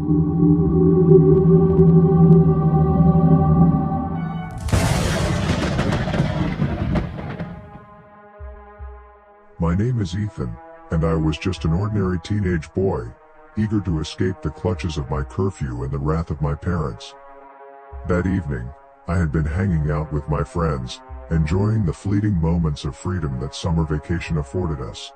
My name is Ethan, and I was just an ordinary teenage boy, eager to escape the clutches of my curfew and the wrath of my parents. That evening, I had been hanging out with my friends, enjoying the fleeting moments of freedom that summer vacation afforded us.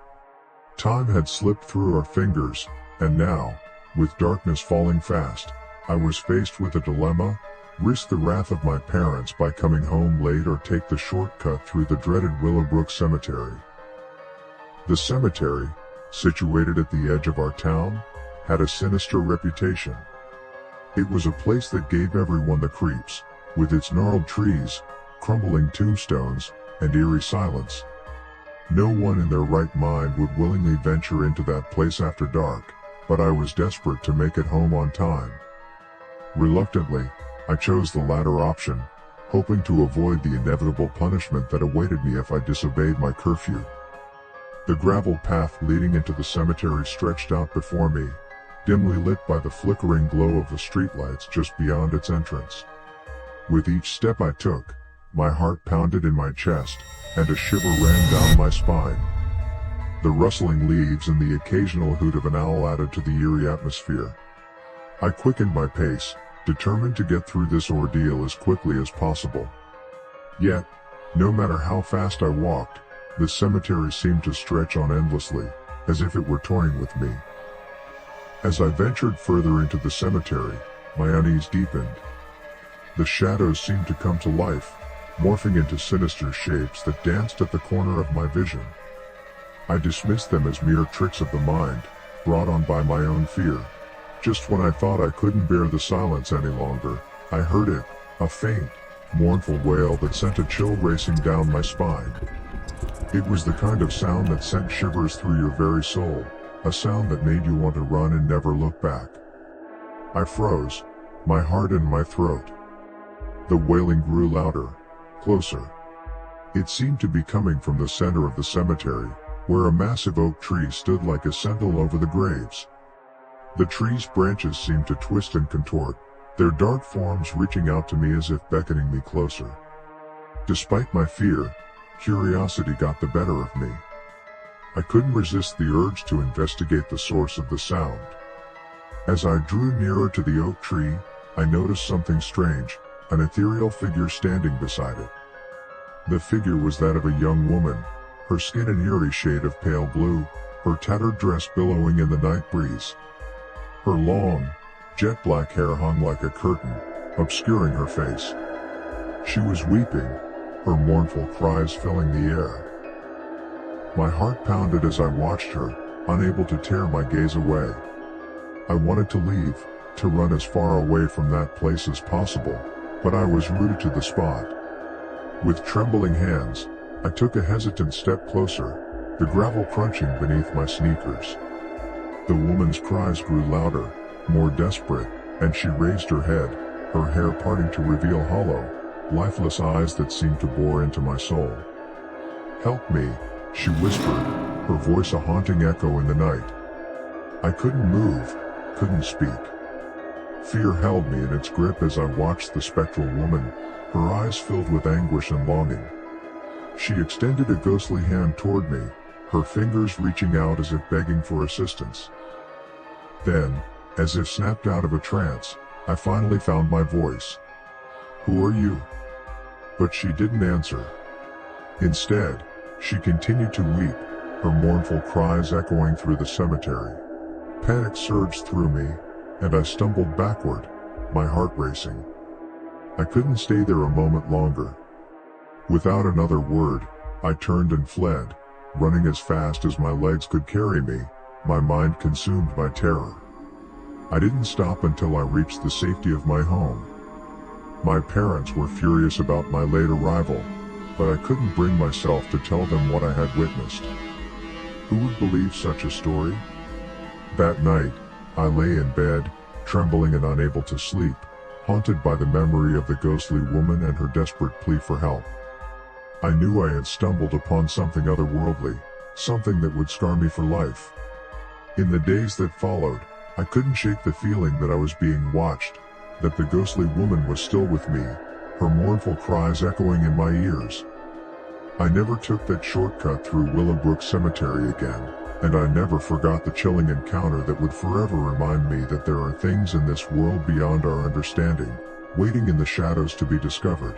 Time had slipped through our fingers, and now, with darkness falling fast, I was faced with a dilemma: risk the wrath of my parents by coming home late or take the shortcut through the dreaded Willowbrook Cemetery. The cemetery, situated at the edge of our town, had a sinister reputation. It was a place that gave everyone the creeps, with its gnarled trees, crumbling tombstones, and eerie silence. No one in their right mind would willingly venture into that place after dark, but I was desperate to make it home on time. Reluctantly, I chose the latter option, hoping to avoid the inevitable punishment that awaited me if I disobeyed my curfew. The gravel path leading into the cemetery stretched out before me, dimly lit by the flickering glow of the streetlights just beyond its entrance. With each step I took, my heart pounded in my chest, and a shiver ran down my spine. The rustling leaves and the occasional hoot of an owl added to the eerie atmosphere. I quickened my pace, determined to get through this ordeal as quickly as possible. Yet, no matter how fast I walked, the cemetery seemed to stretch on endlessly, as if it were toying with me. As I ventured further into the cemetery, my unease deepened. The shadows seemed to come to life, morphing into sinister shapes that danced at the corner of my vision. I dismissed them as mere tricks of the mind, brought on by my own fear. Just when I thought I couldn't bear the silence any longer, I heard it, a faint, mournful wail that sent a chill racing down my spine. It was the kind of sound that sent shivers through your very soul, a sound that made you want to run and never look back. I froze, my heart in my throat. The wailing grew louder, closer. It seemed to be coming from the center of the cemetery, where a massive oak tree stood like a sentinel over the graves. The tree's branches seemed to twist and contort, their dark forms reaching out to me as if beckoning me closer. Despite my fear, curiosity got the better of me. I couldn't resist the urge to investigate the source of the sound. As I drew nearer to the oak tree, I noticed something strange, an ethereal figure standing beside it. The figure was that of a young woman, her skin an eerie shade of pale blue, her tattered dress billowing in the night breeze. Her long, jet black hair hung like a curtain, obscuring her face. She was weeping, her mournful cries filling the air. My heart pounded as I watched her, unable to tear my gaze away. I wanted to leave, to run as far away from that place as possible, but I was rooted to the spot. With trembling hands, I took a hesitant step closer, the gravel crunching beneath my sneakers. The woman's cries grew louder, more desperate, and she raised her head, her hair parting to reveal hollow, lifeless eyes that seemed to bore into my soul. "Help me," she whispered, her voice a haunting echo in the night. I couldn't move, couldn't speak. Fear held me in its grip as I watched the spectral woman, her eyes filled with anguish and longing. She extended a ghostly hand toward me, her fingers reaching out as if begging for assistance. Then, as if snapped out of a trance, I finally found my voice. "Who are you?" But she didn't answer. Instead, she continued to weep, her mournful cries echoing through the cemetery. Panic surged through me, and I stumbled backward, my heart racing. I couldn't stay there a moment longer. Without another word, I turned and fled, running as fast as my legs could carry me, my mind consumed by terror. I didn't stop until I reached the safety of my home. My parents were furious about my late arrival, but I couldn't bring myself to tell them what I had witnessed. Who would believe such a story? That night, I lay in bed, trembling and unable to sleep, haunted by the memory of the ghostly woman and her desperate plea for help. I knew I had stumbled upon something otherworldly, something that would scar me for life. In the days that followed, I couldn't shake the feeling that I was being watched, that the ghostly woman was still with me, her mournful cries echoing in my ears. I never took that shortcut through Willowbrook Cemetery again, and I never forgot the chilling encounter that would forever remind me that there are things in this world beyond our understanding, waiting in the shadows to be discovered.